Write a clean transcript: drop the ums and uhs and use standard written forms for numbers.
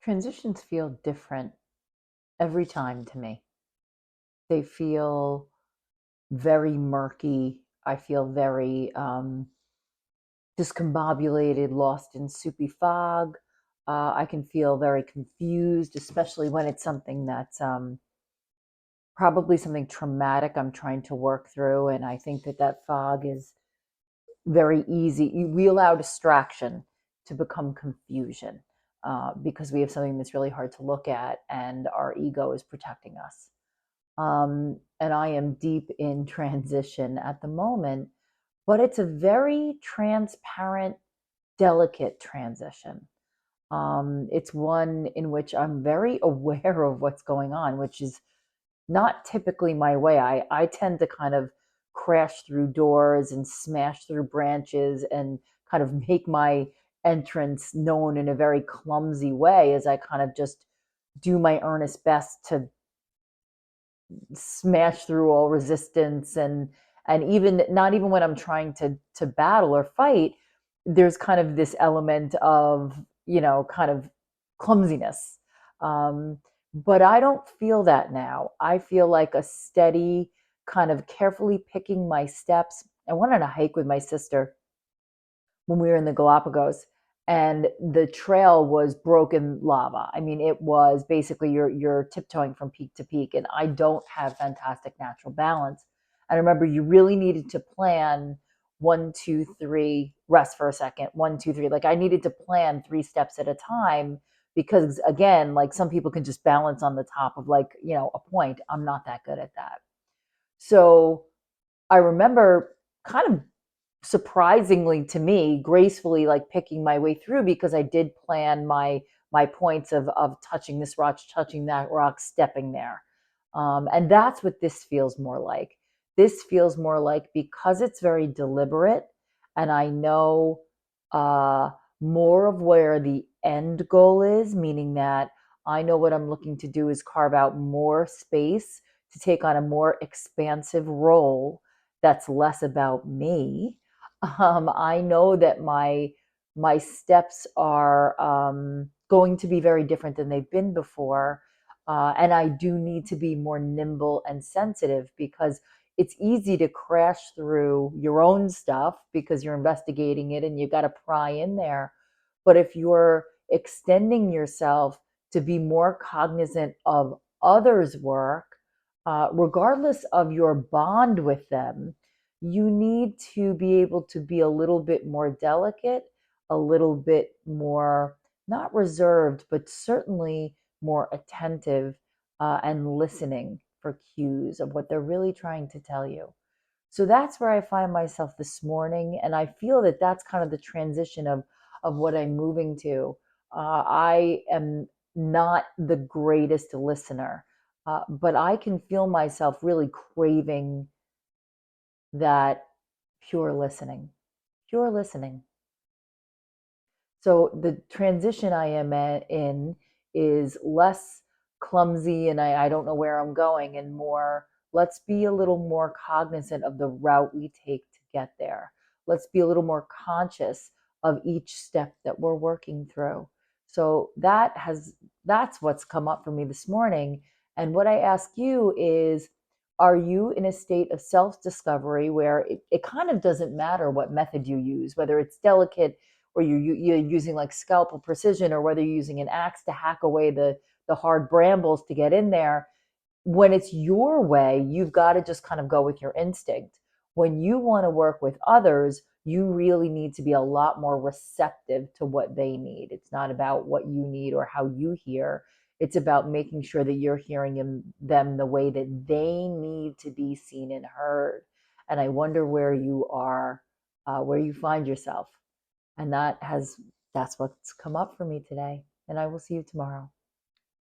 Transitions feel different every time to me. They feel very murky. I feel very discombobulated, lost in soupy fog. I can feel very confused, especially when it's something that's probably something traumatic I'm trying to work through. And I think that that fog is very easy. We allow distraction to become confusion because we have something that's really hard to look at, and our ego is protecting us. And I am deep in transition at the moment, but it's a very transparent, delicate transition. It's one in which I'm very aware of what's going on, which is not typically my way. I tend to kind of crash through doors and smash through branches and kind of make my entrance known in a very clumsy way as I kind of just do my earnest best to smash through all resistance, and even not even when I'm trying to battle or fight, there's kind of this element of, kind of clumsiness. um, but I don't feel that now. I feel like a steady kind of carefully picking my steps. I went on a hike with my sister when we were in the Galapagos, and the trail was broken lava. I mean, it was basically you're tiptoeing from peak to peak, and I don't have fantastic natural balance. And I remember you really needed to plan 1, 2, 3, rest for a second, 1, 2, 3. Like I needed to plan 3 steps at a time because again, like some people can just balance on the top of like, a point. I'm not that good at that. So I remember kind of surprisingly to me, gracefully like picking my way through because I did plan my points of touching this rock, touching that rock, stepping there. And that's what this feels more like. This feels more like, because it's very deliberate and I know uh, more of where the end goal is, meaning that I know what I'm looking to do is carve out more space to take on a more expansive role that's less about me. I know that my steps are going to be very different than they've been before, and I do need to be more nimble and sensitive because it's easy to crash through your own stuff because you're investigating it and you got to pry in there. But if you're extending yourself to be more cognizant of others' work, regardless of your bond with them, you need to be able to be a little bit more delicate, a little bit more, not reserved, but certainly more attentive, and listening for cues of what they're really trying to tell you. So that's where I find myself this morning. And I feel that that's kind of the transition of what I'm moving to. I am not the greatest listener, but I can feel myself really craving that pure listening, pure listening. So the transition I am in is less clumsy and I don't know where I'm going, and more, let's be a little more cognizant of the route we take to get there. Let's be a little more conscious of each step that we're working through. So that's what's come up for me this morning. And what I ask you is, are you in a state of self-discovery where it kind of doesn't matter what method you use, whether it's delicate or you're using like scalpel precision, or whether you're using an axe to hack away the hard brambles to get in there? When it's your way, you've got to just kind of go with your instinct. When you want to work with others, you really need to be a lot more receptive to what they need. It's not about what you need or how you hear. It's about making sure that you're hearing them the way that they need to be seen and heard. And I wonder where you are, where you find yourself. And that's what's come up for me today. And I will see you tomorrow.